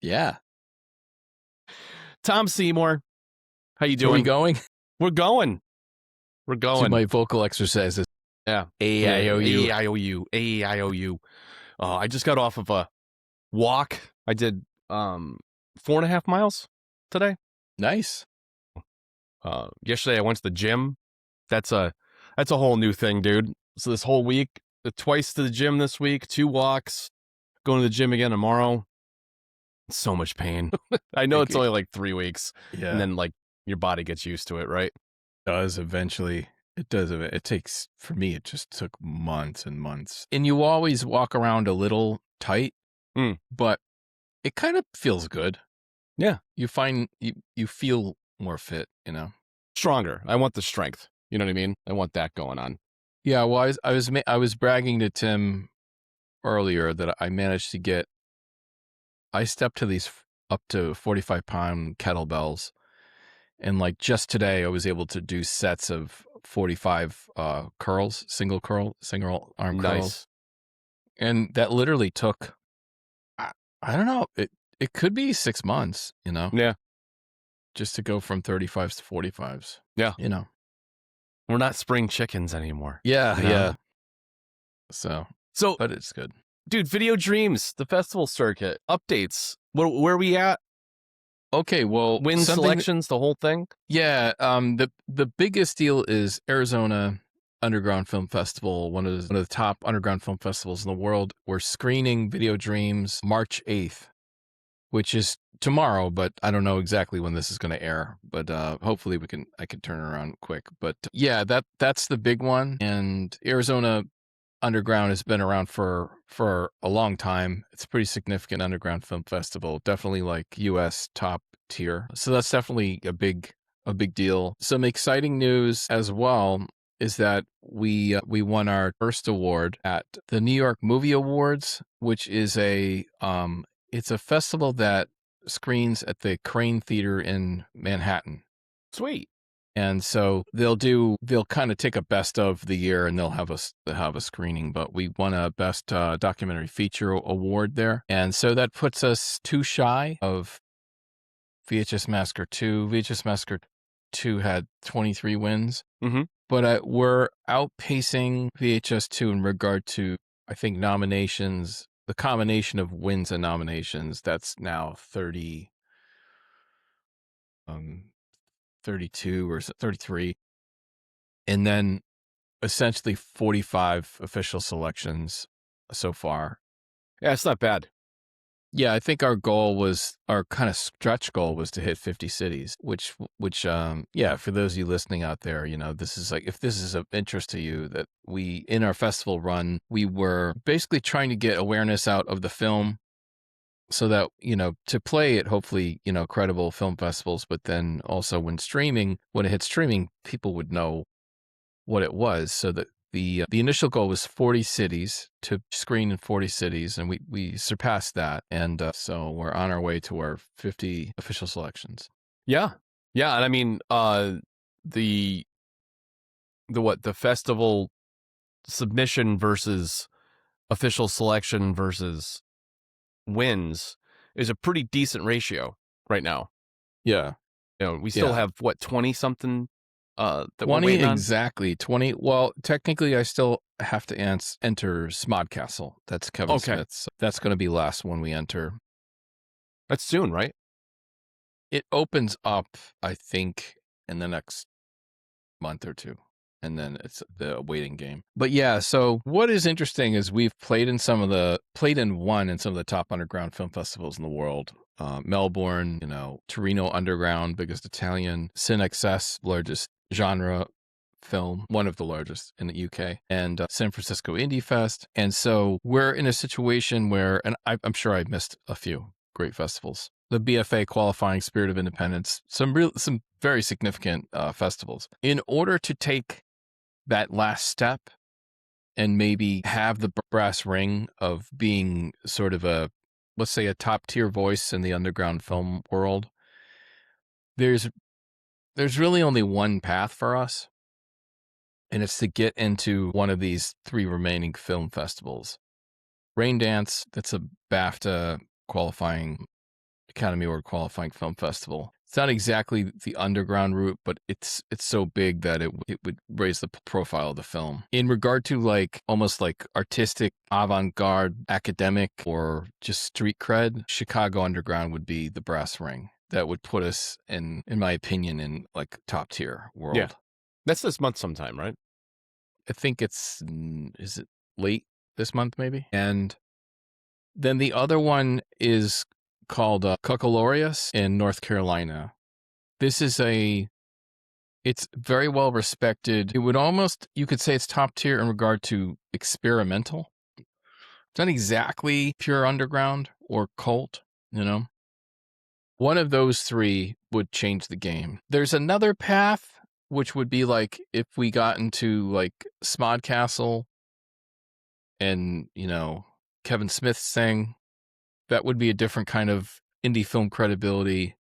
Yeah. Tom Seymour, how you So are we doing? going We're going. We're to going. my vocal exercises? Yeah. A-I-O-U. A-I-O-U. A-I-O-U. I just got off of a walk. I did 4.5 miles today. Nice. Yesterday I went to the gym. That's a whole new thing, dude. So this whole week, twice to the gym this week, 2 walks, going to the gym again tomorrow. So much pain. I know it's only like 3 weeks. Yeah. And then like your body gets used to it, right? It does eventually. It does. It takes, for me, it just took months and months. And you always walk around a little tight, but it kind of feels good. Yeah. You find, you feel more fit, you know? Stronger. I want the strength. You know what I mean? I want that going on. Yeah. Well, I was bragging to Tim earlier that I managed to get, I stepped to these up to 45-pound kettlebells. And like just today, I was able to do sets of 45 curls, single arm curls. And that literally took, I don't know, it could be 6 months, you know? Yeah. Just to go from 35s to 45s. Yeah. You know? We're not spring chickens anymore. Yeah, you know? yeah. So, but it's good. Dude, Video Dreams, the festival circuit, updates. Where are we at? Okay, well, win selections, the whole thing. Yeah, the biggest deal is Arizona Underground Film Festival, one of the top underground film festivals in the world. We're screening Video Dreams March 8th, which is tomorrow, but I don't know exactly when this is going to air. But hopefully I can turn it around quick. But yeah, that's the big one. And Arizona Underground has been around for a long time. It's a pretty significant underground film festival, definitely like US top tier. So that's definitely a big deal. Some exciting news as well is that we won our first award at the New York Movie Awards, which is it's a festival that screens at the Crane Theater in Manhattan. Sweet. And so they'll kind of take a best of the year and they'll have a screening, but we won a best documentary feature award there. And so that puts us 2 shy of VHS Massacre 2. VHS Massacre 2 had 23 wins, but we're outpacing VHS 2 in regard to, I think, nominations. The combination of wins and nominations, that's now 32 or 33. And then essentially 45 official selections so far. Yeah, it's not bad. Yeah, I think our kind of stretch goal was to hit 50 cities, which yeah, for those of you listening out there, you know, this is like, if this is of interest to you, that in our festival run, we were basically trying to get awareness out of the film so that, you know, to play at hopefully, you know, credible film festivals, but then also when it hit streaming, people would know what it was. So that the initial goal was 40 cities, to screen in 40 cities, and we surpassed that, and so we're on our way to our 50 official selections. Yeah, and I mean, the festival submission versus official selection versus wins is a pretty decent ratio right now. Yeah, you know, we still have 20 something. 20 exactly. 20. Well, technically, I still have to enter Smodcastle. That's Kevin Smith's. That's going to be last one we enter. That's soon, right? It opens up, I think, in the next month or two, and then it's the waiting game. But yeah, so what is interesting is we've played in one in some of the top underground film festivals in the world. Melbourne, you know, Torino Underground, biggest Italian, CineXS, largest genre film, one of the largest in the UK, and San Francisco Indie Fest. And so we're in a situation where, and I'm sure I missed a few great festivals, the BFA qualifying, Spirit of Independence, some very significant festivals. In order to take that last step and maybe have the brass ring of being sort of let's say a top tier voice in the underground film world, there's really only one path for us, and it's to get into one of these 3 remaining film festivals. Raindance, that's a BAFTA qualifying Academy Award qualifying film festival. It's not exactly the underground route, but it's so big that it would raise the profile of the film. In regard to like almost like artistic, avant-garde, academic, or just street cred, Chicago Underground would be the brass ring. That would put us in my opinion, in like top tier world. Yeah. That's this month sometime, right? I think is it late this month maybe? And then the other one is called Cuckalorius in North Carolina. This is it's very well respected. It would almost, you could say it's top tier in regard to experimental. It's not exactly pure underground or cult, you know? One of those three would change the game. There's another path, which would be like if we got into like Smodcastle and, Kevin Smith's thing, that would be a different kind of indie film credibility.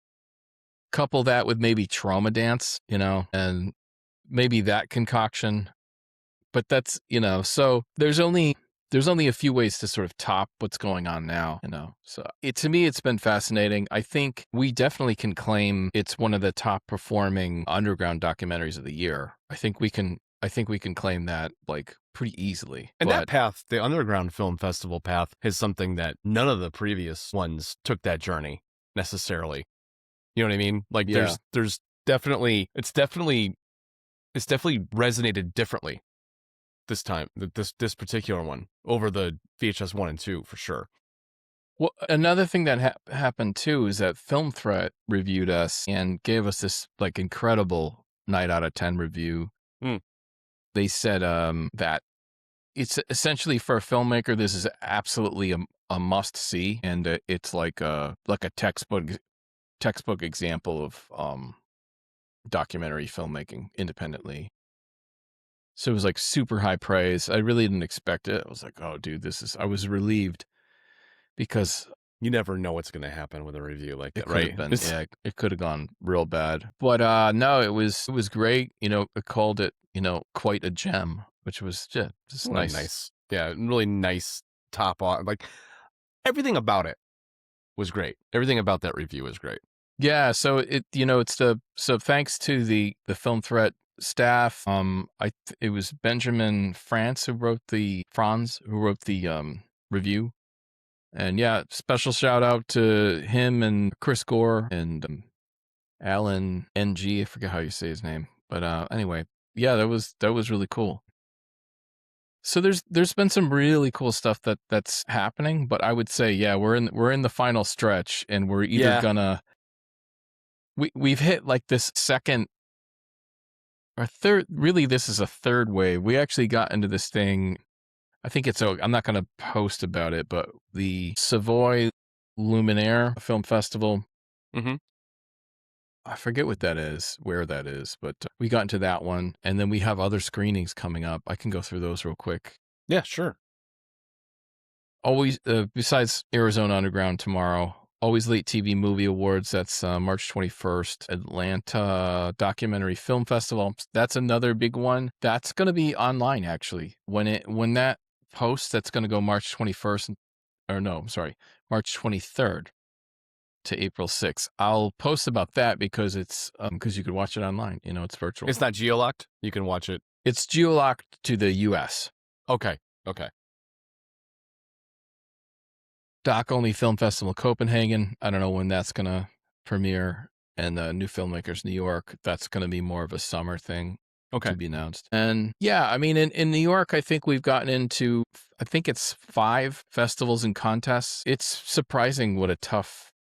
Couple that with maybe Trauma Dance, and maybe that concoction. But that's, so there's only a few ways to sort of top what's going on now, So to me, it's been fascinating. I think we definitely can claim it's one of the top performing underground documentaries of the year. I think we can claim that like pretty easily. And that path, the Underground Film Festival path, is something that none of the previous ones took that journey necessarily. You know what I mean? Like there's definitely, it's definitely resonated differently this time, this particular one over the VHS 1 and 2 for sure. Well, another thing that happened too is that Film Threat reviewed us and gave us this like incredible 9 out of 10 review. They said that it's essentially, for a filmmaker, this is absolutely a must see, and it's like a textbook example of documentary filmmaking independently. So it was like super high praise. I really didn't expect it. I was like, oh dude, I was relieved, because you never know what's going to happen with a review like that, right? It could have gone real bad. But no, it was great. It called it, quite a gem, which was just nice. Yeah, really nice top on. Like everything about it was great. Everything about that review was great. Yeah, so so thanks to the Film Threat staff. It was Benjamin Franz who wrote the review. And yeah, special shout out to him and Chris Gore and Alan NG. I forget how you say his name, but anyway, yeah, that was really cool. So there's been some really cool stuff that's happening, but I would say, yeah, we're in the final stretch, and we're either gonna we've hit like this second or third. Really, this is a third wave. We actually got into this thing. I think I'm not going to post about it, but the Savoy Luminaire Film Festival. Mm-hmm. I forget where that is, but we got into that one. And then we have other screenings coming up. I can go through those real quick. Yeah, sure. Always, besides Arizona Underground tomorrow, Always Late TV Movie Awards. That's March 21st. Atlanta Documentary Film Festival. That's another big one. That's going to be online, actually. When that posts, that's going to go March 21st, March 23rd to April 6th. I'll post about that because it's because you could watch it online. It's virtual. It's not geolocked. You can watch it. It's geolocked to the U.S. Okay. Doc Only Film Festival Copenhagen. I don't know when that's going to premiere. And the New Filmmakers New York. That's going to be more of a summer thing. Okay. To be announced. And yeah, I mean, in New York, I think we've gotten into, I think it's 5 festivals and contests. It's surprising what a tough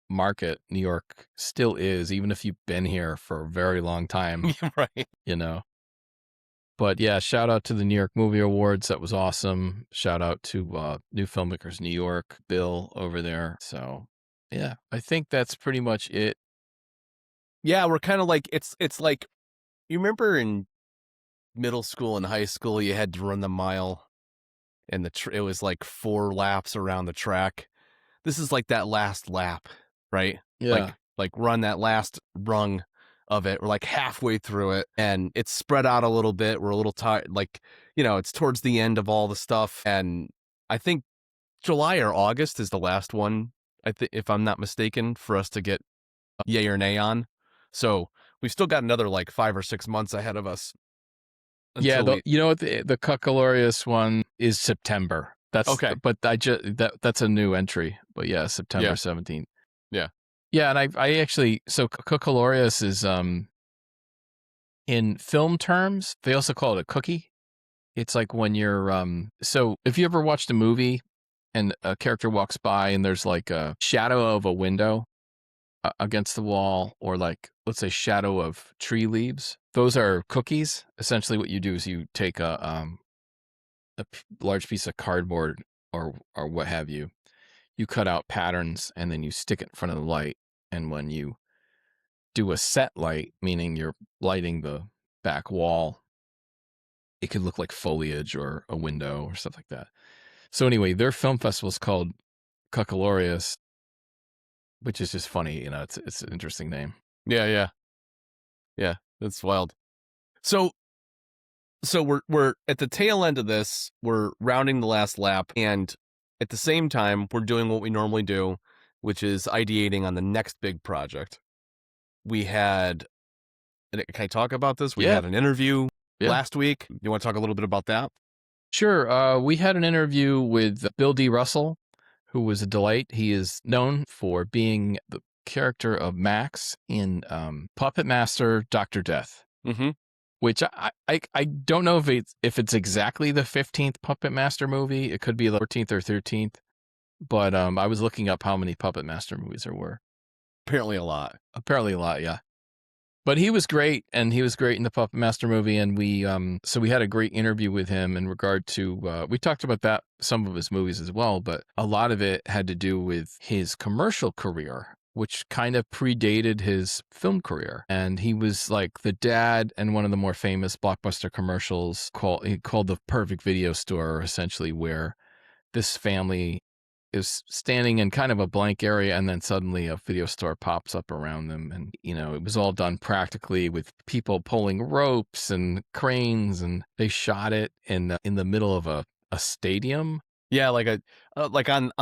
market New York still is, even if you've been here for a very long time. Right. But yeah, shout out to the New York Movie Awards. That was awesome. Shout out to New Filmmakers New York, Bill over there. So yeah, I think that's pretty much it. Yeah, we're kind of like, it's like, you remember in middle school and high school, you had to run the mile and it was like 4 laps around the track. This is like that last lap, right? Yeah. Like run that last rung of it. We're like halfway through it and it's spread out a little bit. We're a little tired. Like, it's towards the end of all the stuff. And I think July or August is the last one I think, if I'm not mistaken, for us to get yay or nay on. So we've still got another like 5 or 6 months ahead of us Yeah, until we. you know what, the Cuckalorius one is September. Okay. But I just that's a new entry. But yeah, September Yeah. 17th. Yeah. Yeah, and I actually, so Cuckalorius is in film terms, they also call it a cookie. It's like when you're so if you ever watched a movie and a character walks by and there's like a shadow of a window against the wall, or like, let's say, shadow of tree leaves, those are cookies. Essentially what you do is you take large piece of cardboard or what have you. You cut out patterns and then you stick it in front of the light, and when you do a set light, meaning you're lighting the back wall, it could look like foliage or a window or stuff like that. So anyway, their film festival is called Cuckalorius, which is just funny. It's an interesting name. Yeah. Yeah. Yeah. That's wild. So we're at the tail end of this. We're rounding the last lap, and at the same time, we're doing what we normally do, which is ideating on the next big project. We had. Can I talk about this? We Yeah. had an interview Yeah. last week. You want to talk a little bit about that? Sure. We had an interview with Bill D. Russell, who was a delight. He is known for being the character of Max in Puppet Master Dr. Death. Mm-hmm. Which I don't know if it's exactly the 15th Puppet Master movie. It could be the 14th or 13th. But I was looking up how many Puppet Master movies there were. Apparently a lot. Apparently a lot, yeah. But he was great, and he was great in the Puppet Master movie, and we had a great interview with him in regard to we talked about some of his movies as well, but a lot of it had to do with his commercial career, which kind of predated his film career. And he was like the dad in one of the more famous blockbuster commercials called The Perfect Video Store, essentially, where this family is standing in kind of a blank area, and then suddenly a video store pops up around them. And, it was all done practically with people pulling ropes and cranes, and they shot it in the middle of a stadium. Yeah, like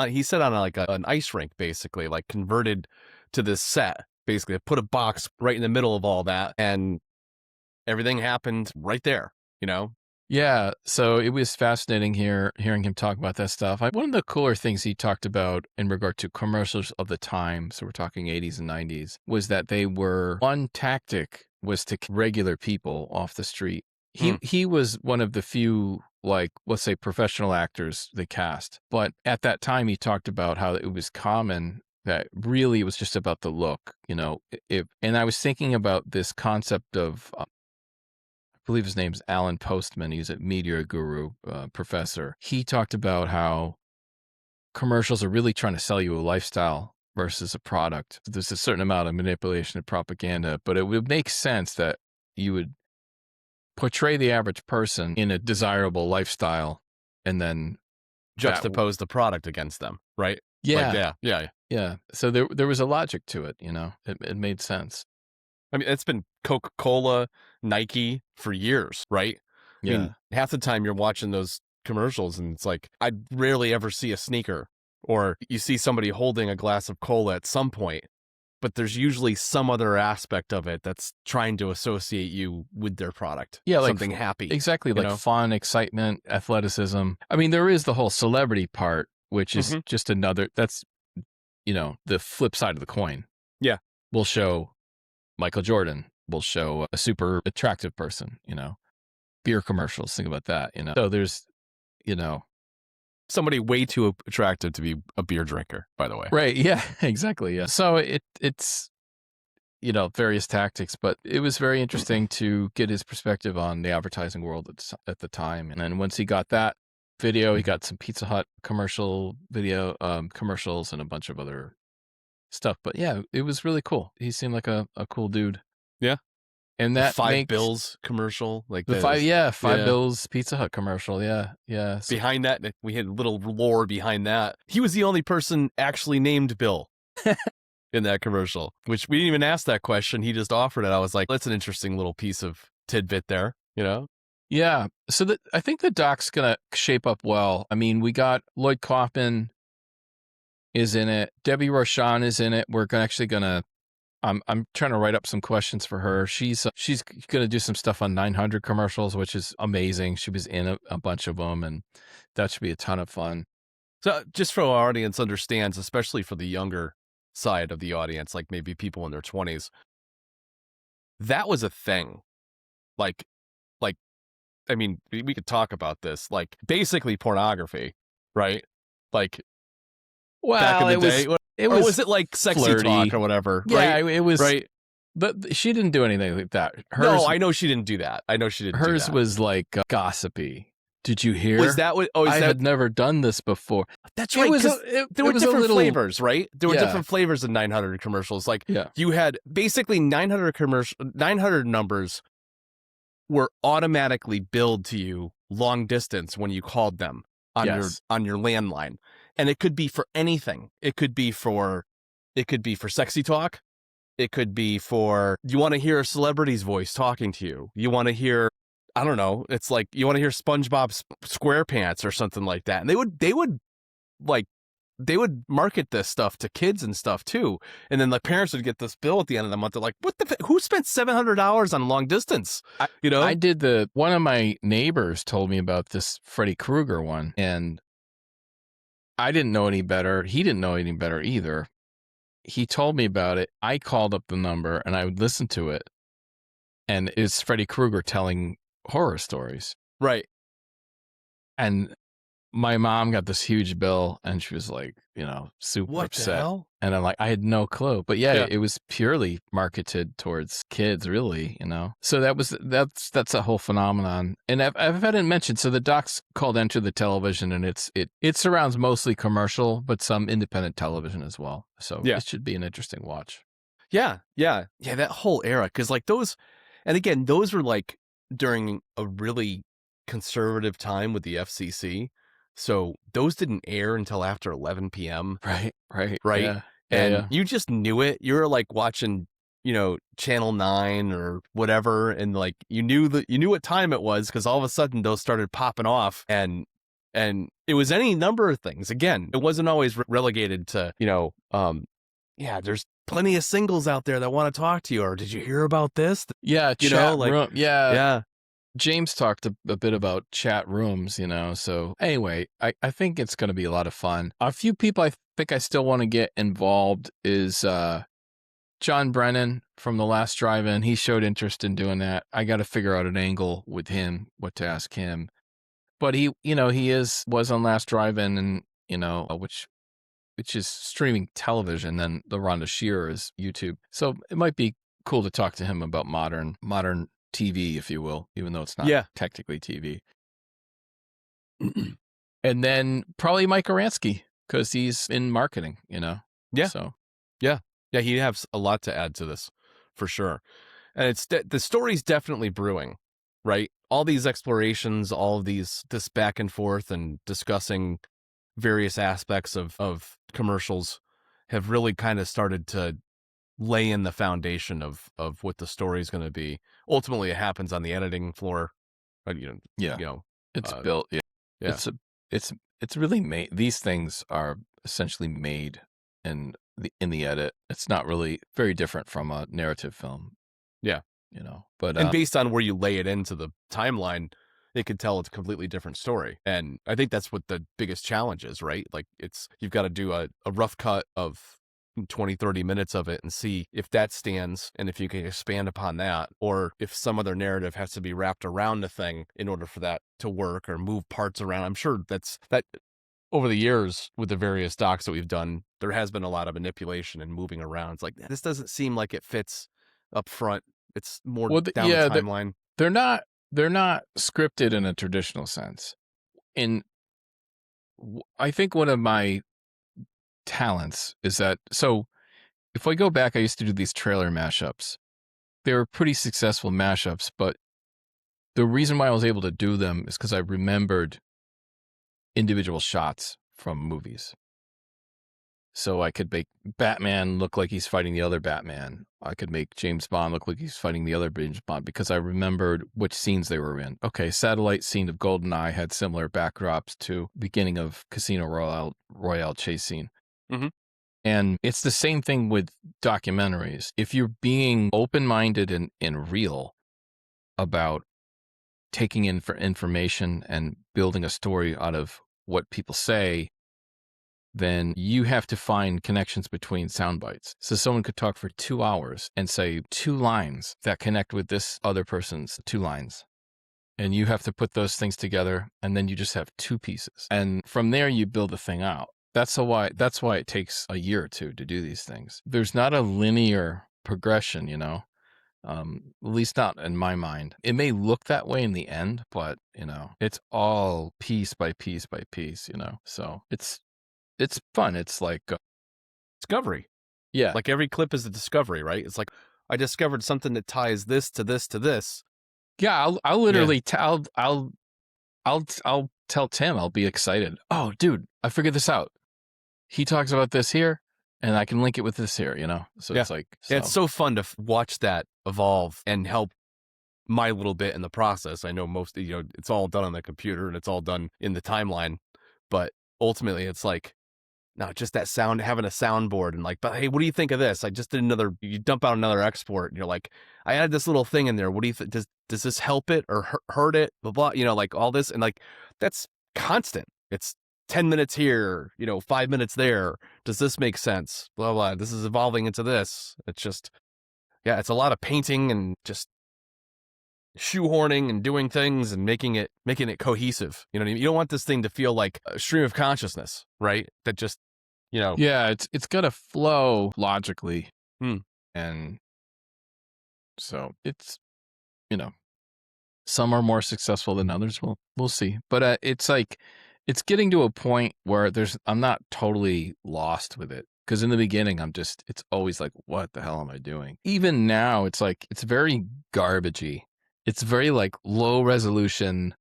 he said on an ice rink, basically, like converted to this set. Basically, they put a box right in the middle of all that, and everything happened right there. Yeah, so it was fascinating hearing him talk about that stuff. One of the cooler things he talked about in regard to commercials of the time, so we're talking 80s and 90s, was that one tactic was to keep regular people off the street. He was one of the few, like, let's say, professional actors they cast. But at that time, he talked about how it was common that really it was just about the look, and I was thinking about this concept of I believe his name's Alan Postman. He's a media guru professor. He talked about how commercials are really trying to sell you a lifestyle versus a product. There's a certain amount of manipulation and propaganda, but it would make sense that you would portray the average person in a desirable lifestyle and then juxtapose the product against them, right? Yeah. Like, yeah. So there was a logic to it, it made sense. I mean, it's been Coca-Cola, Nike for years, right? Yeah. I mean, half the time you're watching those commercials and it's like, I rarely ever see a sneaker, or you see somebody holding a glass of cola at some point, but there's usually some other aspect of it that's trying to associate you with their product. Yeah, like something happy. Exactly, like fun, excitement, athleticism. I mean, there is the whole celebrity part, which is just that's, the flip side of the coin. Yeah. We'll show Michael Jordan. We'll show a super attractive person, beer commercials. Think about that, So there's, somebody way too attractive to be a beer drinker, by the way. Right. Yeah, exactly. Yeah. So it's, various tactics, but it was very interesting to get his perspective on the advertising world at the time. And then once he got that video, he got some Pizza Hut commercial video, commercials, and a bunch of other stuff. But yeah, it was really cool. He seemed like a cool dude. Yeah. And that Five Bills commercial, like the Five Bills Pizza Hut commercial. Yeah. Yeah. So, behind that, we had a little lore behind that. He was the only person actually named Bill in that commercial, which we didn't even ask that question. He just offered it. I was like, that's an interesting little piece of tidbit there, Yeah. So I think the doc's going to shape up well. I mean, we got Lloyd Kaufman is in it. Debbie Rochon is in it. We're actually gonna. I'm trying to write up some questions for her. She's gonna do some stuff on 900 commercials, which is amazing. She was in a bunch of them, and that should be a ton of fun. So just so our audience understands, especially for the younger side of the audience, like maybe people in their 20s, that was a thing. Like, I mean, we could talk about this, like basically pornography, right? Like back in Well, the day. it Or was was it like sexy flirty. talk or whatever? Yeah, right? it was. Right. But she didn't do anything like that. No, I know she didn't do that. Hers was like gossipy. Did you hear? Was that what? Oh, I had never done this before. That's right. There were different flavors, right? There were different flavors in 900 commercials. Like you had basically 900 numbers were automatically billed to you long distance when you called them on your landline, and it could be for anything. It could be for sexy talk. It could be for, you want to hear a celebrity's voice talking to you. You want to hear, I don't know. It's like you want to hear SpongeBob SquarePants or something like that. And they would market this stuff to kids and stuff too. And then the parents would get this bill at the end of the month. They're like, who spent $700 on long distance? I did one of my neighbors told me about this Freddy Krueger one, and I didn't know any better. He didn't know any better either. He told me about it. I called up the number and I would listen to it. And it's Freddy Krueger telling horror stories. Right. And my mom got this huge bill and she was like, super upset. The hell? And I'm like, I had no clue. But yeah, it was purely marketed towards kids, really, So that's a whole phenomenon. And I've had it mentioned, so the doc's called Enter the Television, and it surrounds mostly commercial, but some independent television as well. So it should be an interesting watch. Yeah. That whole era, because like those, and again, those were like during a really conservative time with the FCC. So those didn't air until after 11 p.m. Right. Yeah. And you just knew it. You were like watching, Channel 9 or whatever, and like you knew what time it was, because all of a sudden those started popping off, and it was any number of things. Again, it wasn't always relegated to there's plenty of singles out there that want to talk to you, or did you hear about this? Yeah, room. Yeah. James talked a bit about chat rooms, So anyway, I think it's going to be a lot of fun. A few people I think I still want to get involved is John Brennan from The Last Drive-In. He showed interest in doing that. I got to figure out an angle with him, what to ask him. But he was on Last Drive-In, and which is streaming television. Then the Rhonda Shearer is YouTube. So it might be cool to talk to him about modern TV, if you will, even though it's not technically TV. And then probably Mike Oransky, because he's in marketing, Yeah. So Yeah, he has a lot to add to this, for sure. And the story's definitely brewing, right? All these explorations, all of this back and forth and discussing various aspects of commercials have really kind of started to lay in the foundation of what the story is going to be. Ultimately, it happens on the editing floor. It's built. Yeah. It's really made. These things are essentially made in the edit. It's not really very different from a narrative film. Yeah. But and based on where you lay it into the timeline, it could tell it's a completely different story. And I think that's what the biggest challenge is, right? Like you've got to do a rough cut of 20, 30 minutes of it and see if that stands, and if you can expand upon that, or if some other narrative has to be wrapped around the thing in order for that to work, or move parts around. I'm sure that over the years with the various docs that we've done, there has been a lot of manipulation and moving around. It's like, this doesn't seem like it fits up front. It's more down the timeline. They're not scripted in a traditional sense. I think one of my talents is that, so if I go back, I used to do these trailer mashups. They were pretty successful mashups, but the reason why I was able to do them is because I remembered individual shots from movies. So I could make Batman look like he's fighting the other Batman. I could make James Bond look like he's fighting the other James Bond, because I remembered which scenes they were in. Okay, satellite scene of GoldenEye had similar backdrops to beginning of Casino Royale chase scene. Mm-hmm. And it's the same thing with documentaries. If you're being open-minded and real about taking in for information and building a story out of what people say, then you have to find connections between sound bites. So someone could talk for 2 hours and say 2 lines that connect with this other person's 2 lines. And you have to put those things together, and then you just have 2 pieces. And from there, you build the thing out. That's why it takes a year or 2 to do these things. There's not a linear progression, at least not in my mind. It may look that way in the end, but, it's all piece by piece by piece, So it's fun. It's like, Discovery. yeah. Like every clip is a discovery, right? It's like, I discovered something that ties this to this to this. Yeah, I'll literally I'll tell Tim, I'll be excited. Oh, dude, I figured this out. He talks about this here, and I can link it with this here, So Yeah. it's like, Yeah, it's so fun to watch that evolve and help my little bit in the process. I know most, it's all done on the computer and it's all done in the timeline, but ultimately it's like, no, just that sound, having a soundboard and like, but hey, what do you think of this? I just did you dump out another export and you're like, I added this little thing in there. What do you think? Does this help it or hurt it? Blah, blah, like all this. And like, that's constant. It's 10 minutes here, 5 minutes there. Does this make sense? Blah, blah. This is evolving into this. It's just, yeah, it's a lot of painting and just shoehorning and doing things and making it cohesive. You know what I mean? You don't want this thing to feel like a stream of consciousness, right? That just, yeah, it's got to flow logically. Hmm. And so it's, some are more successful than others. We'll see. But it's like, it's getting to a point where I'm not totally lost with it. Because in the beginning, it's always like, what the hell am I doing? Even now, it's like, it's very garbagey. It's very like low resolution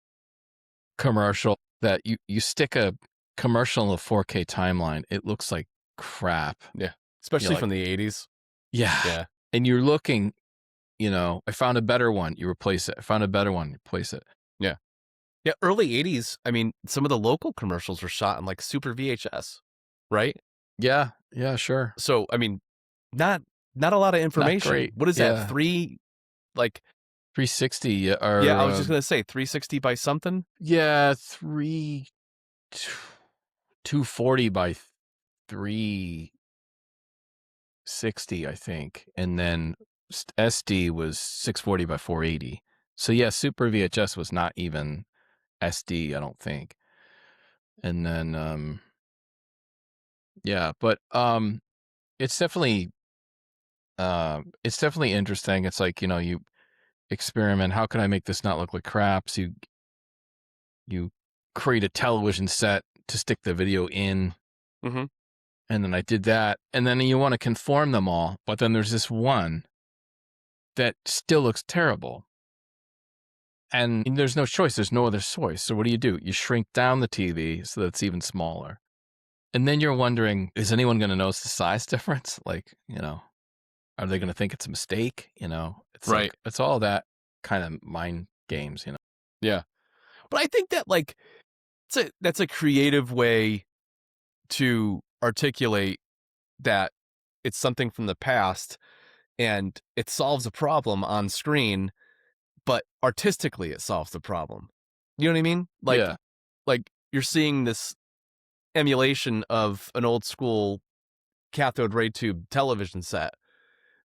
commercial that you stick a commercial in a 4K timeline. It looks like crap. Yeah. Especially like, from the 80s. Yeah. Yeah. And you're looking, I found a better one, you replace it. I found a better one, you replace it. Yeah. Yeah. Early 80s. I mean, some of the local commercials were shot in like super VHS, right? Yeah. Yeah, sure. So, I mean, not a lot of information. Not great. What is that? 360 or yeah, I was just going to say 360 by something. Yeah, 240 by 360, I think. And then SD was 640 by 480. So yeah, Super VHS was not even SD, I don't think. And then yeah, but it's definitely interesting. It's like, you experiment, how can I make this not look like crap? So you create a television set to stick the video in. Mm-hmm. And then I did that. And then you want to conform them all. But then there's this one that still looks terrible. And there's no choice. There's no other choice. So what do? You shrink down the TV so that it's even smaller. And then you're wondering, is anyone going to notice the size difference? Like, are they going to think it's a mistake? It's right. Like, it's all that kind of mind games, Yeah. But I think that like, that's a creative way to articulate that it's something from the past and it solves a problem on screen, but artistically it solves the problem. You know what I mean? Like, yeah. Like you're seeing this emulation of an old school cathode ray tube television set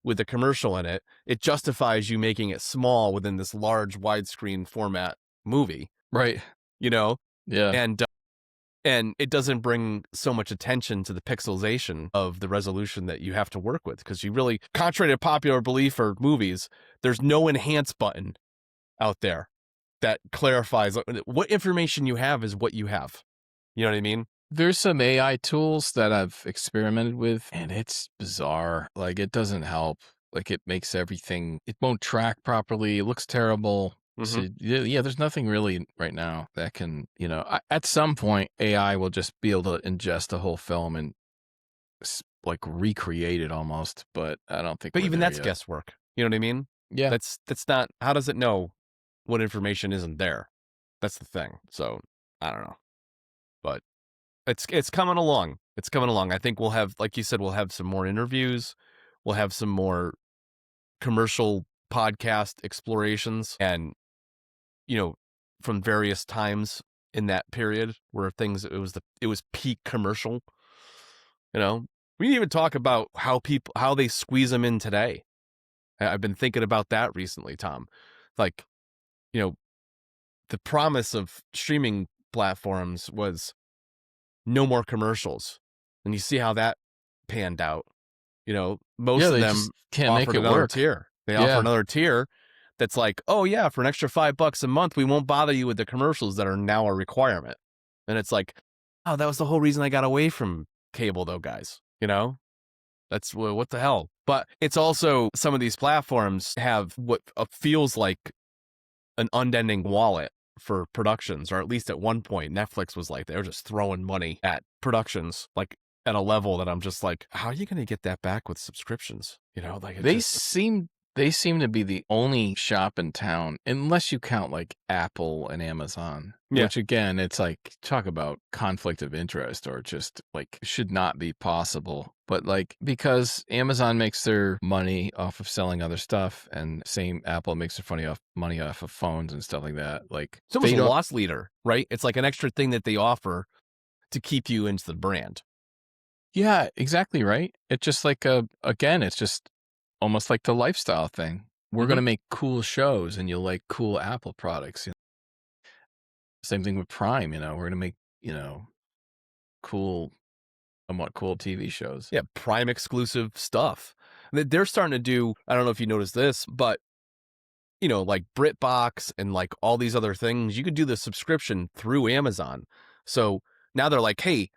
with a commercial in it. It justifies you making it small within this large widescreen format movie. Right. Yeah. And it doesn't bring so much attention to the pixelization of the resolution that you have to work with, because you really, contrary to popular belief for movies, there's no enhance button out there that clarifies what information you have is what you have. You know what I mean? There's some AI tools that I've experimented with, and it's bizarre. Like, it doesn't help. Like, it makes everything, it won't track properly. It looks terrible. Mm-hmm. So, yeah, there's nothing really right now that can, at some point, AI will just be able to ingest a whole film and like recreate it almost. But I don't think. But even that's yet. guesswork. You know what I mean? Yeah. That's not. How does it know what information isn't there? That's the thing. So I don't know, but it's coming along. It's coming along. I think we'll have, like you said, we'll have some more interviews. We'll have some more commercial podcast explorations and, from various times in that period where it was peak commercial. We didn't even talk about how they squeeze them in today. I've been thinking about that recently, Tom. Like, you know, the promise of streaming platforms was no more commercials. And you see how that panned out. Most Yeah, of they them just can't make offered it another work. tier. They offer Yeah. another tier that's like, oh yeah, for an extra $5 a month, we won't bother you with the commercials that are now a requirement. And it's like, oh, that was the whole reason I got away from cable though, guys. That's what the hell. But it's also some of these platforms have what feels like an unending wallet for productions, or at least at one point, Netflix was like, they were just throwing money at productions, like at a level that I'm just like, how are you going to get that back with subscriptions? Like it They just, seem they seem to be the only shop in town, unless you count like Apple and Amazon, yeah, which again, it's like talk about conflict of interest or just like should not be possible. But like because Amazon makes their money off of selling other stuff, and same Apple makes their money off of phones and stuff like that. Like it's almost they a don't. loss leader, right? It's like an extra thing that they offer to keep you into the brand. Yeah, exactly right. It's just like again, it's just almost like the lifestyle thing. We're Mm-hmm. gonna make cool shows, and you'll like cool Apple products. Same thing with Prime. We're gonna make cool, somewhat cool TV shows. Yeah, Prime exclusive stuff. They're starting to do, I don't know if you noticed this, but like BritBox and like all these other things, you could do the subscription through Amazon. So now they're like, hey,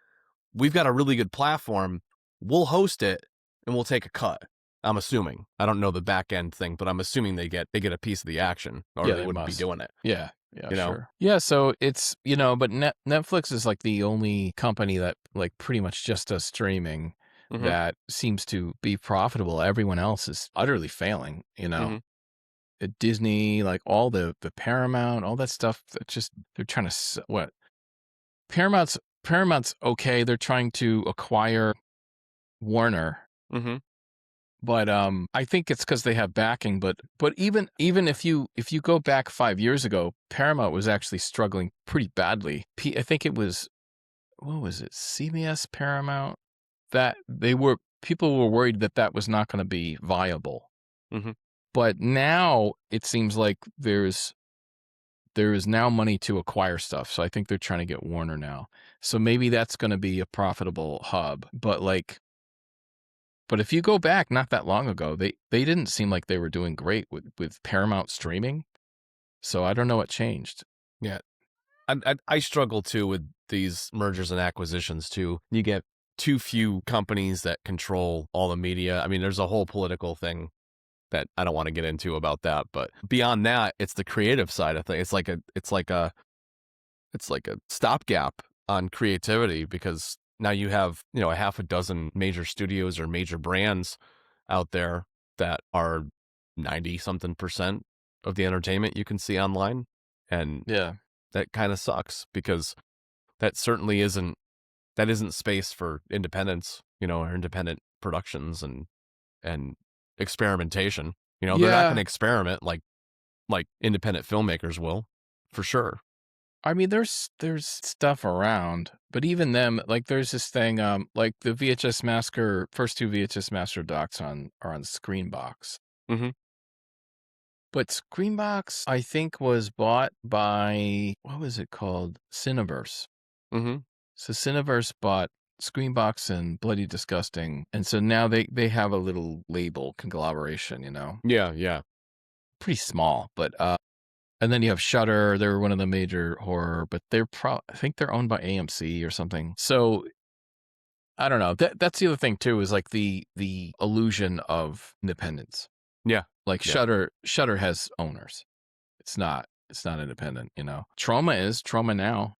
we've got a really good platform. We'll host it and we'll take a cut. I'm assuming. I don't know the back end thing, but I'm assuming they get a piece of the action, or Yeah, they they wouldn't be must. doing it. Yeah, You know? sure. Yeah, so it's but Netflix is like the only company that like pretty much just does streaming Mm-hmm. that seems to be profitable. Everyone else is utterly failing. Mm-hmm. At Disney, like all the Paramount, all that stuff. That just they're trying to what Paramount's okay. They're trying to acquire Warner, Mm-hmm. but I think it's because they have backing. But even if you go back 5 years ago, Paramount was actually struggling pretty badly. I think it was, what was it, CBS Paramount, that people were worried that was not going to be viable. Mm-hmm. But now it seems like there is now money to acquire stuff. So I think they're trying to get Warner now. So maybe that's going to be a profitable hub. But if you go back not that long ago, they didn't seem like they were doing great with Paramount streaming. So I don't know what changed. Yeah. I struggle too with these mergers and acquisitions too. You get too few companies that control all the media. I mean, there's a whole political thing that I don't want to get into about that, but beyond that, it's the creative side of things. It's like a stopgap on creativity, because now you have, a half a dozen major studios or major brands out there that are 90 something percent of the entertainment you can see online. And Yeah. that kind of sucks, because that certainly isn't space for independence, or independent productions and experimentation. They're not going Yeah. to experiment like independent filmmakers will, for sure. I mean, there's stuff around, but even them, like there's this thing, like the VHS Massacre, first two VHS Massacre docs are on Screenbox. Mm-hmm. But Screenbox, I think, was bought by, what was it called? Cineverse. Mm-hmm. So Cineverse bought Screenbox and Bloody Disgusting, and so now they have a little label conglomeration, Yeah. pretty small, but and then you have Shudder. They're one of the major horror, but I think they're owned by AMC or something. So I don't know. That's the other thing too, is like the illusion of independence. Yeah. Like Yeah. Shudder has owners. It's not independent, Trauma now,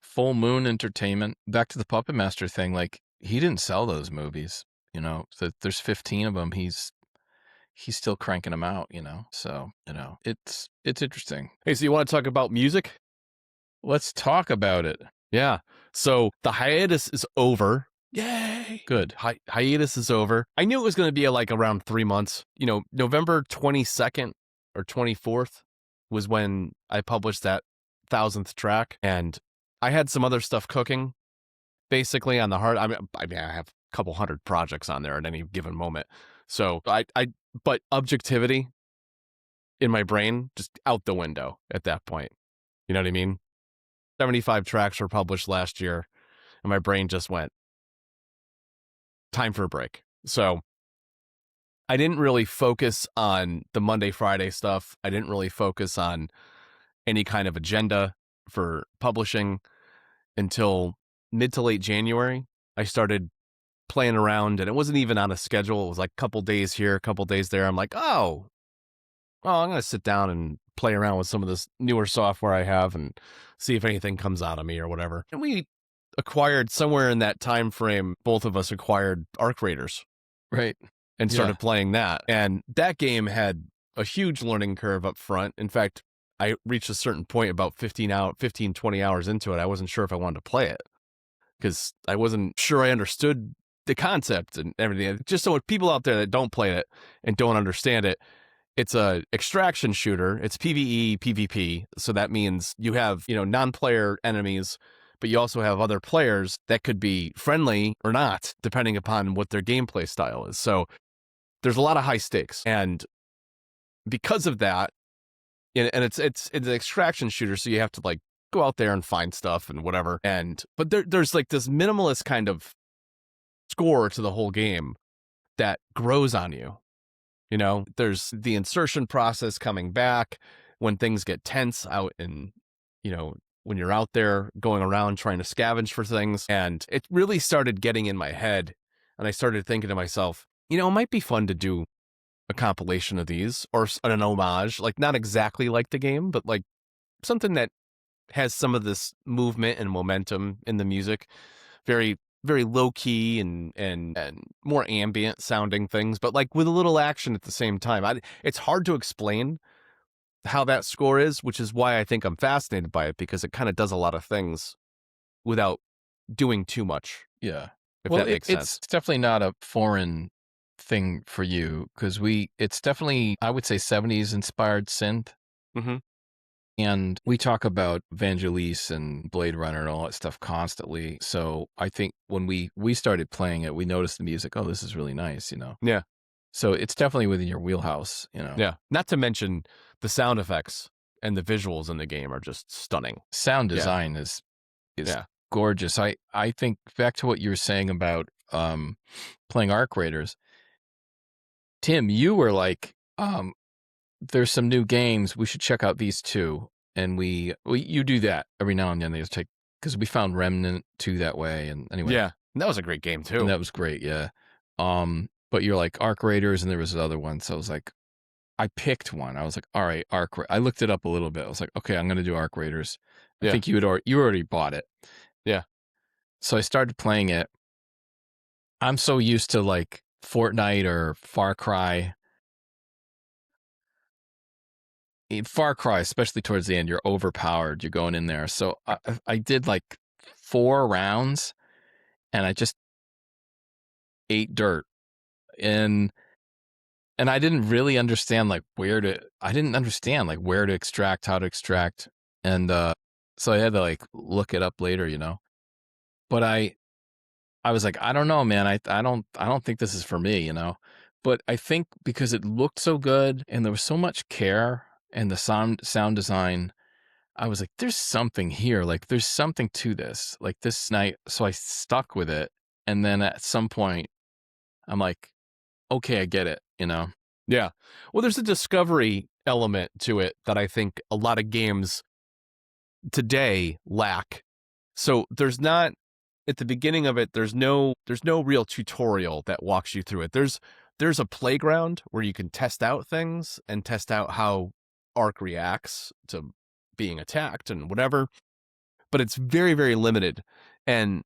Full Moon Entertainment, back to the Puppet Master thing, like he didn't sell those movies, So there's 15 of them. He's still cranking them out, So, it's interesting. Hey, so you want to talk about music? Let's talk about it. Yeah. So the hiatus is over. Yay! Good. Hiatus is over. I knew it was going to be like around 3 months. You know, November 22nd or 24th was when I published that 1000th track, and I had some other stuff cooking basically on the hard. I mean, I have a couple hundred projects on there at any given moment. So but objectivity in my brain just out the window at that point. You know what I mean? 75 tracks were published last year, and my brain just went, time for a break. So I didn't really focus on the Monday, Friday stuff. I didn't really focus on any kind of agenda for publishing until mid to late January. I started playing around, and it wasn't even on a schedule. It was like a couple days here, a couple days there. I'm like, I'm going to sit down and play around with some of this newer software I have and see if anything comes out of me or whatever. And we acquired somewhere in that time frame, both of us acquired Arc Raiders. Right. And started playing that. And that game had a huge learning curve up front. In fact, I reached a certain point about 20 hours into it. I wasn't sure if I wanted to play it because I wasn't sure I understood the concept and everything. Just so people out there that don't play it and don't understand it, it's a extraction shooter. It's PvE, PvP. So that means you have, non-player enemies, but you also have other players that could be friendly or not, depending upon what their gameplay style is. So there's a lot of high stakes. And because of that, and it's an extraction shooter, so you have to like go out there and find stuff and whatever. But there's like this minimalist kind of score to the whole game that grows on you. There's the insertion process coming back when things get tense out in, when you're out there going around trying to scavenge for things. And it really started getting in my head. And I started thinking to myself, it might be fun to do a compilation of these or an homage, like not exactly like the game, but like something that has some of this movement and momentum in the music. Very, very low key and more ambient sounding things, but like with a little action at the same time. It's hard to explain how that score is, which is why I think I'm fascinated by it, because it kind of does a lot of things without doing too much. Yeah. If that makes sense. It's definitely not a foreign thing for you because it's definitely, I would say, 70s inspired synth. Mm-hmm. And we talk about Vangelis and Blade Runner and all that stuff constantly. So I think when we started playing it, we noticed the music. Oh, this is really nice, Yeah. So it's definitely within your wheelhouse, Yeah. Not to mention the sound effects and the visuals in the game are just stunning. Sound design is gorgeous. I think back to what you were saying about playing Arc Raiders. Tim, you were like, there's some new games. We should check out these two. And you do that every now and then. They just take, because we found Remnant 2 that way. And anyway. Yeah. That was a great game too. And that was great. Yeah. But you're like Arc Raiders and there was another one. So I was like, I picked one. I was like, all right, I looked it up a little bit. I was like, okay, I'm going to do Arc Raiders. I think you already bought it. Yeah. So I started playing it. I'm so used to like Fortnite or Far Cry. In Far Cry, especially towards the end, you're overpowered. You're going in there. So I did like 4 rounds and I just ate dirt. And I didn't really understand like where to extract, how to extract. And so I had to like look it up later, But I was like, I don't know, man. I don't think this is for me, But I think because it looked so good and there was so much care and the sound design, I was like, there's something here. Like there's something to this. Like this night. So I stuck with it. And then at some point I'm like, okay, I get it, Yeah. Well, there's a discovery element to it that I think a lot of games today lack. So there's not, at the beginning of it, there's no real tutorial that walks you through it. There's a playground where you can test out things and test out how Arc reacts to being attacked and whatever, but it's very, very limited, and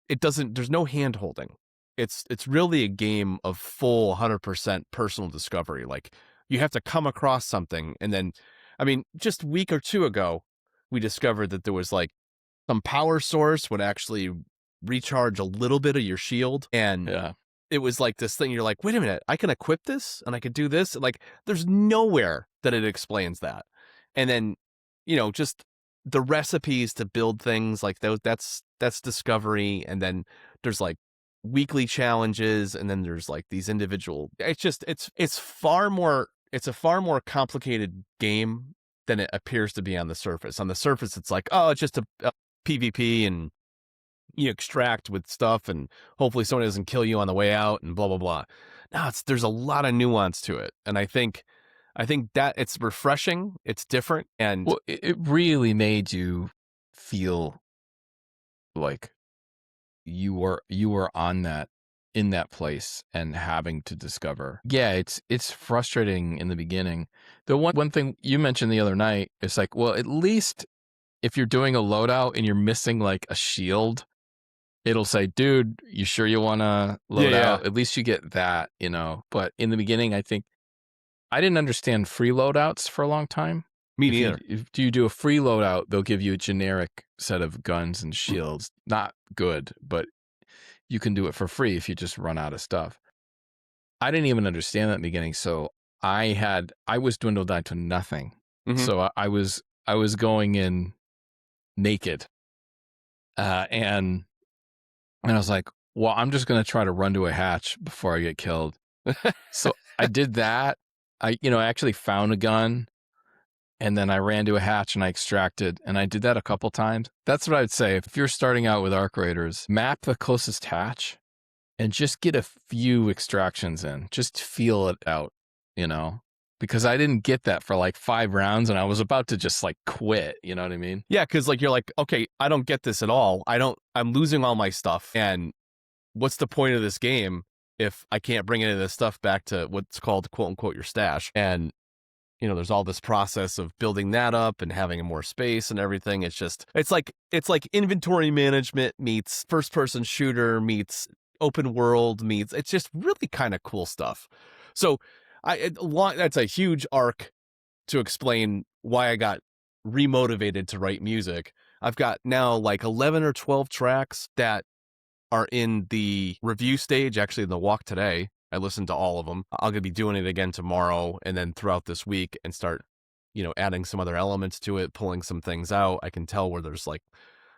there's no hand holding. It's really a game of full 100% personal discovery. Like you have to come across something, and then, just a week or two ago, we discovered that there was like some power source would actually recharge a little bit of your shield. And Yeah. it was like this thing. You're like, wait a minute, I can equip this and I could do this. Like, there's nowhere that it explains that. And then, just the recipes to build things like those, that's discovery. And then there's like weekly challenges. And then there's like these individual, it's a far more complicated game than it appears to be on the surface. On the surface, it's like, oh, it's just a PvP and you extract with stuff and hopefully someone doesn't kill you on the way out and blah, blah, blah. No, there's a lot of nuance to it. And I think that it's refreshing. It's different. And Well, it really made you feel like you were on that, in that place and having to discover. Yeah, it's frustrating in the beginning. The one thing you mentioned the other night, it's like, well, at least if you're doing a loadout and you're missing like a shield, it'll say, dude, you sure you want to load out? At least you get that, But in the beginning, I think I didn't understand free loadouts for a long time. Me neither. If you do a free loadout, they'll give you a generic set of guns and shields. Not good, but you can do it for free if you just run out of stuff. I didn't even understand that in the beginning, so I was dwindled down to nothing. Mhm. So I was going in naked, and I was like, well, I'm just gonna try to run to a hatch before I get killed. So I did that. I actually found a gun, and then I ran to a hatch and I extracted, and I did that a couple times. That's what I would say. If you're starting out with Arc Raiders, map the closest hatch and just get a few extractions in. Just feel it out, because I didn't get that for like 5 rounds and I was about to just like quit. You know what I mean? Yeah, because like you're like, okay, I don't get this at all. I'm losing all my stuff. And what's the point of this game if I can't bring any of this stuff back to what's called quote unquote your stash? And there's all this process of building that up and having more space and everything. It's like inventory management meets first person shooter meets open world meets. It's just really kind of cool stuff. So that's a huge arc to explain why I got remotivated to write music. I've got now like 11 or 12 tracks that are in the review stage, actually in the walk today. I listened to all of them. I'm going to be doing it again tomorrow and then throughout this week and start, adding some other elements to it, pulling some things out. I can tell where there's like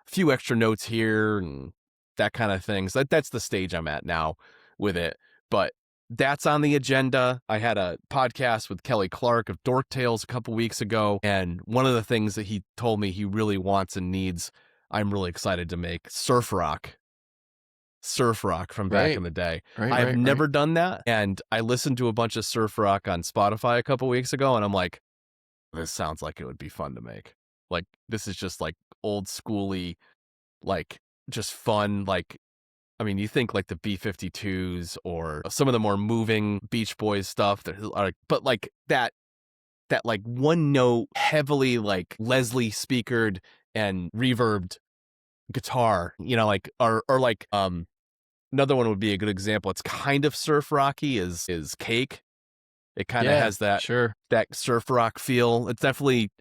a few extra notes here and that kind of thing. So that's the stage I'm at now with it. But that's on the agenda. I had a podcast with Kelly Clark of Dork Tales a couple weeks ago. And one of the things that he told me he really wants and needs, I'm really excited to make surf rock from back in the day. I've never done that. And I listened to a bunch of surf rock on Spotify a couple weeks ago. And I'm like, this sounds like it would be fun to make. Like, this is just like old schooly, like just fun. Like, I mean, you think like the B-52s or some of the more moving Beach Boys stuff that are, but like that like one note, heavily like Leslie speakered and reverbed guitar, like, or like, another one would be a good example. It's kind of surf rocky is Cake. It kind of has that surf rock feel. It's definitely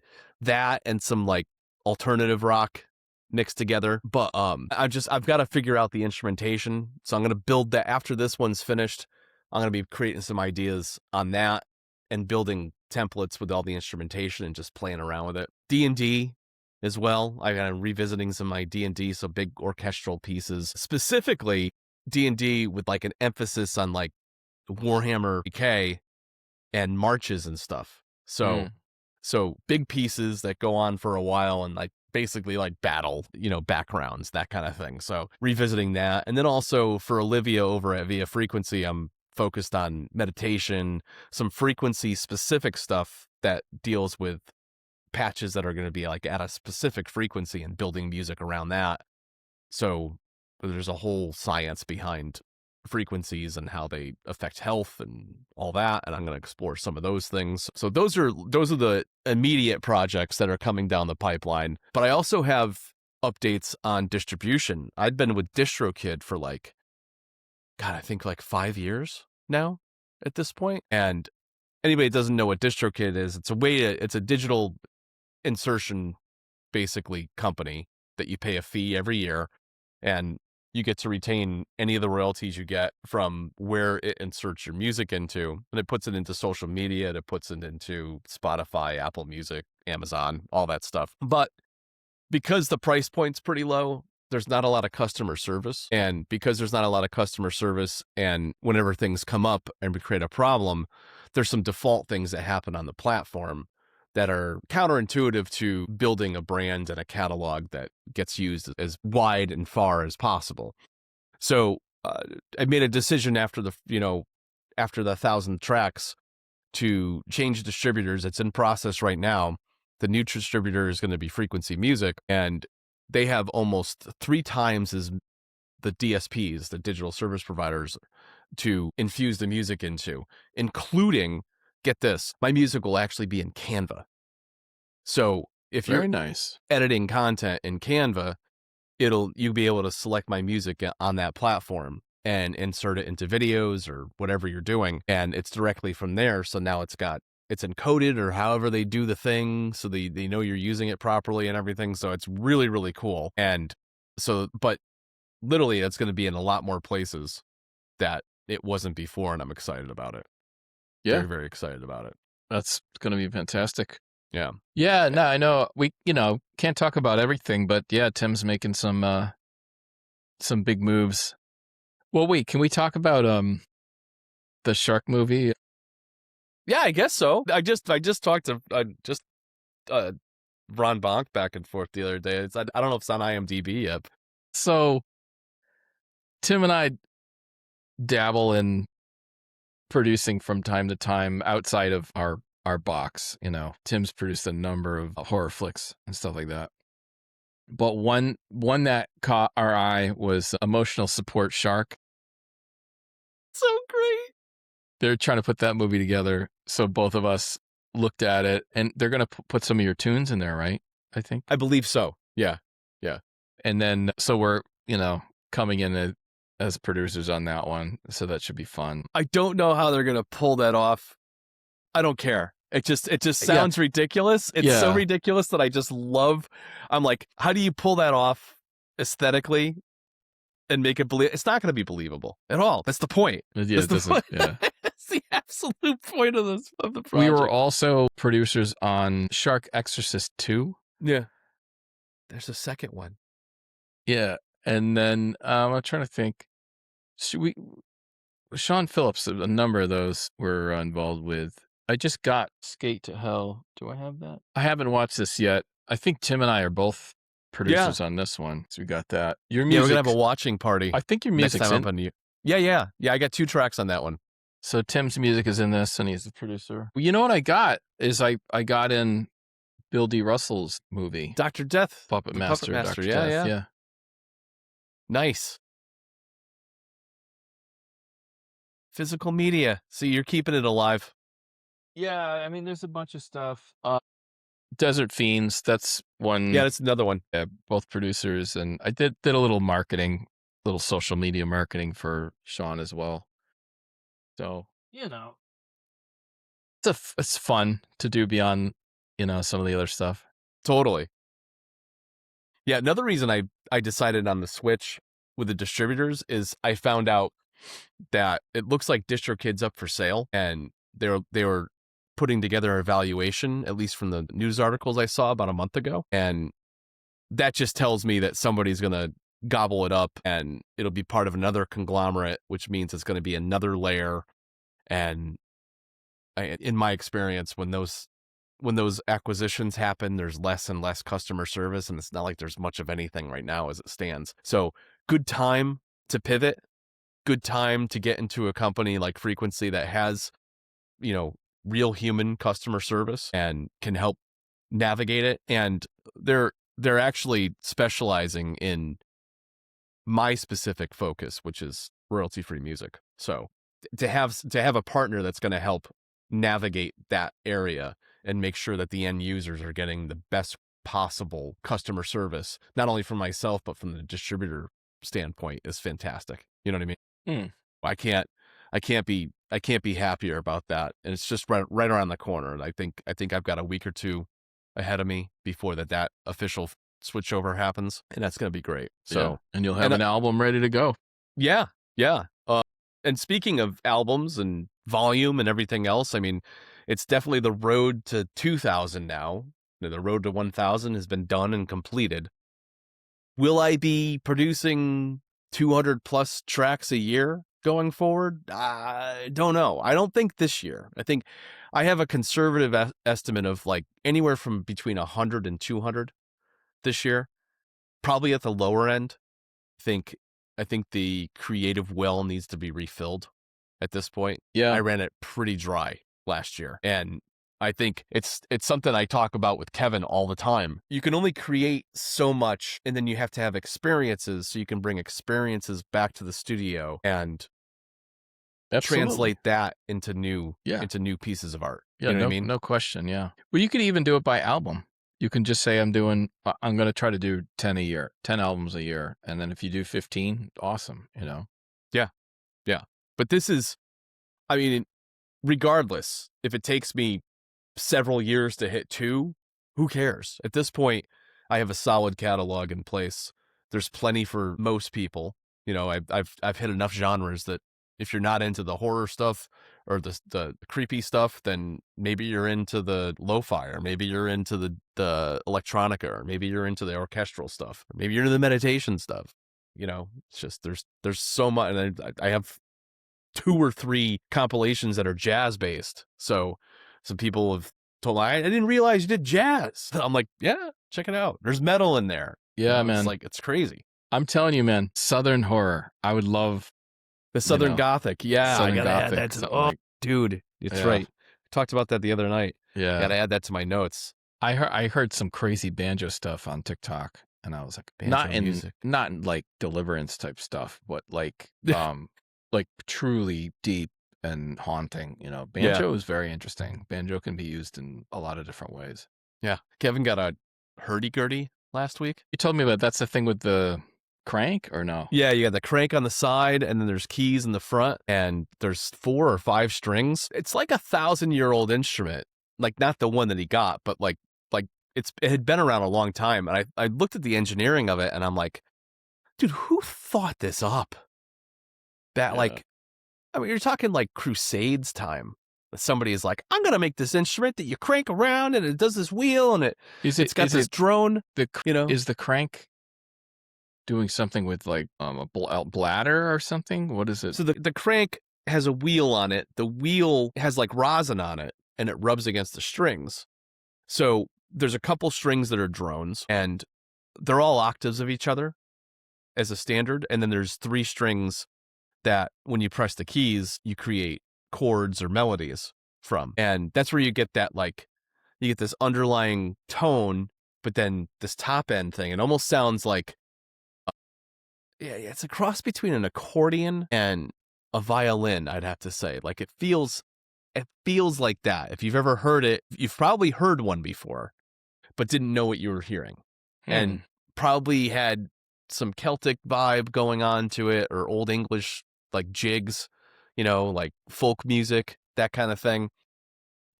that and some like alternative rock mixed together. But I've got to figure out the instrumentation. So I'm going to build that after this one's finished. I'm going to be creating some ideas on that and building templates with all the instrumentation and just playing around with it. D&D as well. I'm revisiting some of my D&D, so big orchestral pieces, specifically D&D with like an emphasis on like Warhammer 40K and marches and stuff. So big pieces that go on for a while and like basically like battle, backgrounds, that kind of thing. So revisiting that. And then also for Olivia over at Via Frequency, I'm focused on meditation, some frequency specific stuff that deals with patches that are going to be like at a specific frequency and building music around that. So there's a whole science behind frequencies and how they affect health and all that. And I'm going to explore some of those things. So those are the immediate projects that are coming down the pipeline. But I also have updates on distribution. I'd been with DistroKid for like, God, I think like 5 years now at this point. And anybody that doesn't know what DistroKid is, it's a digital insertion, basically, company that you pay a fee every year. And you get to retain any of the royalties you get from where it inserts your music into, and it puts it into social media, it puts it into Spotify, Apple Music, Amazon, all that stuff. But because the price point's pretty low, there's not a lot of customer service. And because there's not a lot of customer service, and whenever things come up and we create a problem, there's some default things that happen on the platform that are counterintuitive to building a brand and a catalog that gets used as wide and far as possible. So I made a decision after the 1,000 tracks to change distributors. It's in process right now. The new distributor is going to be Frequency Music, and they have almost 3 times as the DSPs, the digital service providers, to infuse the music into, including, get this, my music will actually be in Canva. So if you're Very nice. editing content in Canva, you'll be able to select my music on that platform and insert it into videos or whatever you're doing, and it's directly from there. So now it's encoded, or however they do the thing, so they know you're using it properly and everything. So it's really, really cool. And so, but literally it's going to be in a lot more places that it wasn't before, and I'm excited about it. Yeah. Very, very excited about it. That's going to be fantastic. Yeah. Yeah, no, I know we, can't talk about everything, but yeah, Tim's making some big moves. Well, wait, can we talk about the shark movie? Yeah, I guess so. I just talked to Ron Bonk back and forth the other day. I don't know if it's on IMDb yet. So Tim and I dabble in producing from time to time outside of our box. Tim's produced a number of horror flicks and stuff like that. But one that caught our eye was Emotional Support Shark. So great. They're trying to put that movie together. So both of us looked at it, and they're going to put some of your tunes in there, right? I think. I believe so. Yeah. And then, so we're, coming in as producers on that one. So that should be fun. I don't know how they're going to pull that off. I don't care. It just sounds ridiculous. It's so ridiculous that I just love. I'm like, how do you pull that off aesthetically and make it believe? It's not going to be believable at all. That's the point. Yeah, That's the point. It's the absolute point of the project. We were also producers on Shark Exorcist 2. Yeah. There's a second one. Yeah. And then I'm trying to think. Sean Phillips, a number of those were involved with. I just got Skate to Hell. Do I have that? I haven't watched this yet. I think Tim and I are both producers on this one. So we got that. Your music. Yeah, we're going to have a watching party. I think your music's in. Yeah. I got 2 tracks on that one. So Tim's music is in this, and he's the producer. You know what I got is I got in Bill D. Russell's movie. Dr. Death. Puppet Master. Dr. Yeah. Death. Nice. Physical media. See, you're keeping it alive. Yeah, I mean, there's a bunch of stuff. Desert Fiends, that's one. Yeah, that's another one. Yeah, both producers, and I did a little marketing, little social media marketing for Sean as well. So, it's fun to do beyond, some of the other stuff. Totally. Yeah, another reason I decided on the switch with the distributors is I found out that it looks like DistroKid's up for sale, and they were putting together a valuation, at least from the news articles I saw about a month ago. And that just tells me that somebody's going to gobble it up, and it'll be part of another conglomerate, which means it's going to be another layer. And in my experience, when those acquisitions happen, there's less and less customer service, and it's not like there's much of anything right now as it stands. So good time to pivot, good time to get into a company like Frequency that has, real human customer service and can help navigate it. And they're actually specializing in my specific focus, which is royalty-free music. So to have a partner that's going to help navigate that area and make sure that the end users are getting the best possible customer service, not only from myself, but from the distributor standpoint, is fantastic. You know what I mean? I can't be happier about that. And it's just right around the corner. And I think I've got a week or two ahead of me before that official switchover happens, and that's going to be great. So, and you'll have and an album ready to go. yeah. And speaking of albums and volume and everything else, I mean, it's definitely the road to 2000 now. The road to 1000 has been done and completed. Will I be producing 200 plus tracks a year going forward? I don't know. I don't think this year. I think I have a conservative estimate of like anywhere from between 100 and 200 this year, probably at the lower end. I think the creative well needs to be refilled at this point. Yeah. I ran it pretty dry last year, and I think it's something I talk about with Kevin all the time. You can only create so much, and then you have to have experiences, so you can bring experiences back to the studio and translate that into new pieces of art. Yeah, You know what I mean? No question. Yeah. Well, you could even do it by album. You can just say I'm going to try to do 10 a year, 10 albums a year. And then if you do 15, awesome, you know? Yeah. Yeah. But this is, I mean, regardless, if it takes me several years to hit 2, who cares? At this point, I have a solid catalog in place. There's plenty for most people. You know, I've hit enough genres that if you're not into the horror stuff or the creepy stuff, then maybe you're into the lo-fi, or maybe you're into the electronica, or maybe you're into the orchestral stuff, or maybe you're into the meditation stuff. You know, it's just there's so much, and I have 2 or 3 compilations that are jazz based. So some people have told me, I didn't realize you did jazz. I'm like, yeah, check it out. There's metal in there. Yeah, You know, man. It's like, it's crazy. I'm telling you, man, Southern horror. I would love the Southern Gothic. Yeah. Southern I gotta Gothic, add that to dude. It's right. Talked about that the other night. Yeah. Gotta add that to my notes. I heard some crazy banjo stuff on TikTok, and I was like, not in like Deliverance type stuff, but like like truly deep and haunting. You know, banjo is very interesting. Banjo can be used in a lot of different ways. Yeah. Kevin got a hurdy-gurdy last week. You told me about that's the thing with the crank, or no? Yeah, you got the crank on the side, and then there's keys in the front, and there's 4 or 5 strings. It's like 1,000-year-old instrument. Like, not the one that he got, but like it had been around a long time. And I looked at the engineering of it, and I'm like, dude, who thought this up? That like, I mean, you're talking like Crusades time. Somebody is like, I'm gonna make this instrument that you crank around, and it does this wheel, and it's got this drone. Is the crank doing something with like a bladder or something? What is it? So the crank has a wheel on it. The wheel has like rosin on it, and it rubs against the strings. So there's a couple strings that are drones, and they're all octaves of each other as a standard. And then there's 3 strings that when you press the keys, you create chords or melodies from. And that's where you get that, like, you get this underlying tone, but then this top end thing, it almost sounds like, it's a cross between an accordion and a violin, I'd have to say. Like, it feels like that. If you've ever heard it, you've probably heard one before, but didn't know what you were hearing. And probably had some Celtic vibe going on to it, or Old English, like jigs, you know, like folk music, that kind of thing.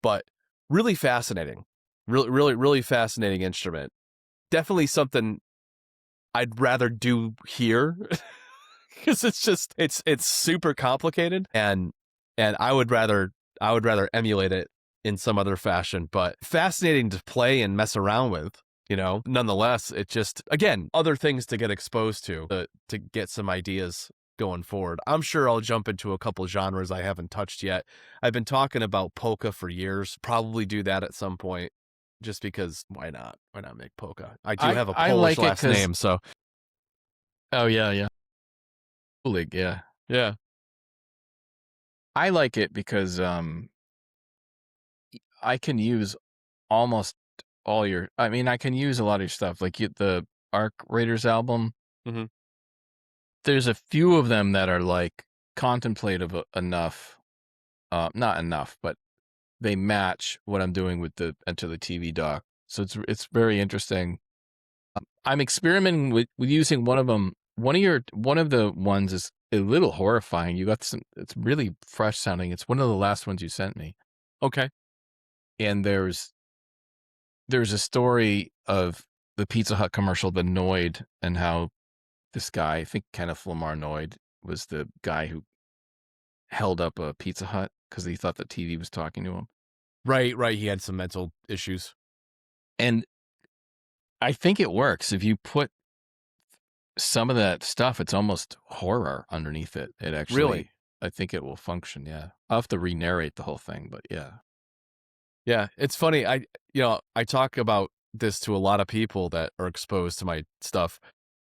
But really fascinating. Really fascinating instrument. Definitely something I'd rather do here, because it's super complicated, and I would rather emulate it in some other fashion, but fascinating to play and mess around with, you know. Nonetheless, it just, again, other things to get exposed to get some ideas going forward. I'm sure I'll jump into a couple genres I haven't touched yet. I've been talking about polka for years. Probably do that at some point, just because why not? Why not make polka? I do have a Polish last name, so. Oh yeah. Kulig, yeah. Yeah. I like it because I can use almost all your, I mean, I can use a lot of your stuff. Like the Arc Raiders album. Mm-hmm. There's a few of them that are like contemplative enough, not enough, but they match what I'm doing with the Enter the TV doc. So it's very interesting. I'm experimenting with using one of them. One of the ones is a little horrifying. You got some. It's really fresh sounding. It's one of the last ones you sent me. Okay. And there's a story of the Pizza Hut commercial, the Noid, and how this guy, I think Kenneth Lamar Noid, was the guy who held up a Pizza Hut because he thought the TV was talking to him. Right. He had some mental issues. And I think it works. If you put some of that stuff, it's almost horror underneath it. It actually, Really? I think it will function. Yeah. I'll have to re-narrate the whole thing, but yeah. Yeah. It's funny. I talk about this to a lot of people that are exposed to my stuff.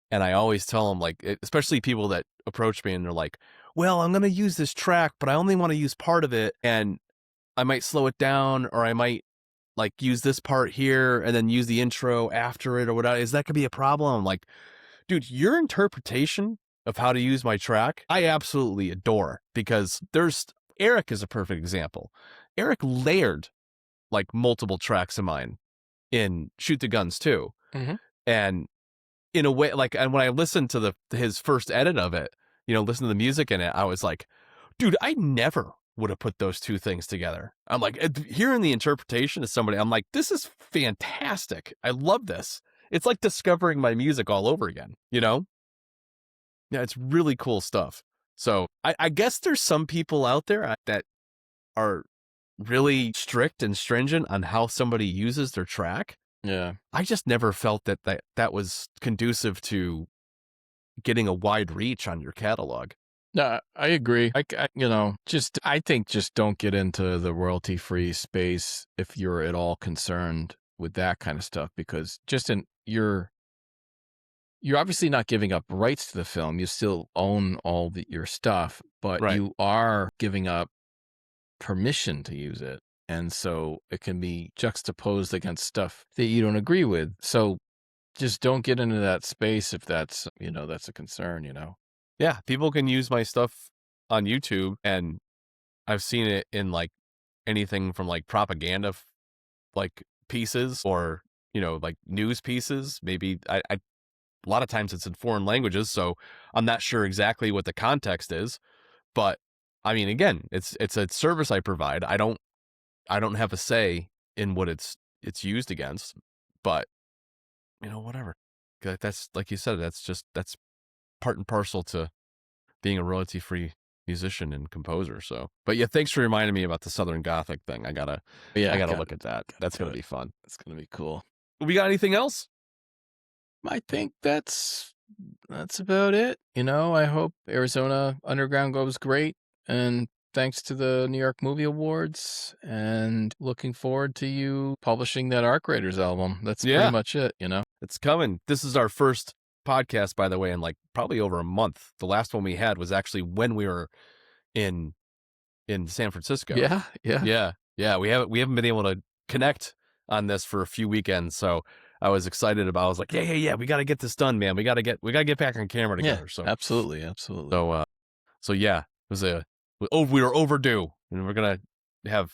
And I always tell them, like, especially people that approach me and they're like, well, I'm going to use this track, but I only want to use part of it. And I might slow it down, or I might like use this part here and then use the intro after it or whatever. Is that going to be a problem? I'm like, dude, your interpretation of how to use my track, I absolutely adore, because Eric is a perfect example. Eric layered like multiple tracks of mine in Shoot the Guns too. Mhm. And in a way, like, and when I listened to his first edit of it, listen to the music in it, I was like, dude, I never would have put those two things together. I'm like, hearing the interpretation of somebody, I'm like, this is fantastic. I love this. It's like discovering my music all over again, Yeah, it's really cool stuff. So I guess there's some people out there that are really strict and stringent on how somebody uses their track. Yeah. I just never felt that was conducive to getting a wide reach on your catalog. No, I agree. I think just don't get into the royalty-free space if you're at all concerned with that kind of stuff, because you're obviously not giving up rights to the film. You still own all your stuff, but Right. you are giving up permission to use it. And so it can be juxtaposed against stuff that you don't agree with. So just don't get into that space if that's a concern, Yeah, people can use my stuff on YouTube, and I've seen it in like anything from like propaganda like pieces, or like news pieces. Maybe I a lot of times it's in foreign languages, so I'm not sure exactly what the context is. But I mean, again, it's a service I provide. I don't have a say in what it's used against, but whatever. That's, like you said, that's part and parcel to being a royalty-free musician and composer. So, but yeah, thanks for reminding me about the Southern Gothic thing. I gotta look at that. That's gonna be fun. It's gonna be cool. We got anything else? I think that's about it. I hope Arizona Underground goes great, and thanks to the New York Movie Awards, and looking forward to you publishing that Arc Raiders album. That's pretty much it, It's coming. This is our first podcast, by the way, in like probably over a month. The last one we had was actually when we were in San Francisco. Yeah. We haven't been able to connect on this for a few weekends, so I was excited about. I was like, yeah, we got to get this done, man. We got to get back on camera together. So absolutely. So yeah, it was we were overdue, and we're gonna have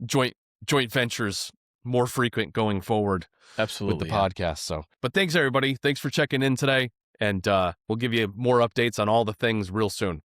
joint ventures more frequent going forward. Absolutely, with the podcast. So, but thanks everybody. Thanks for checking in today, and we'll give you more updates on all the things real soon.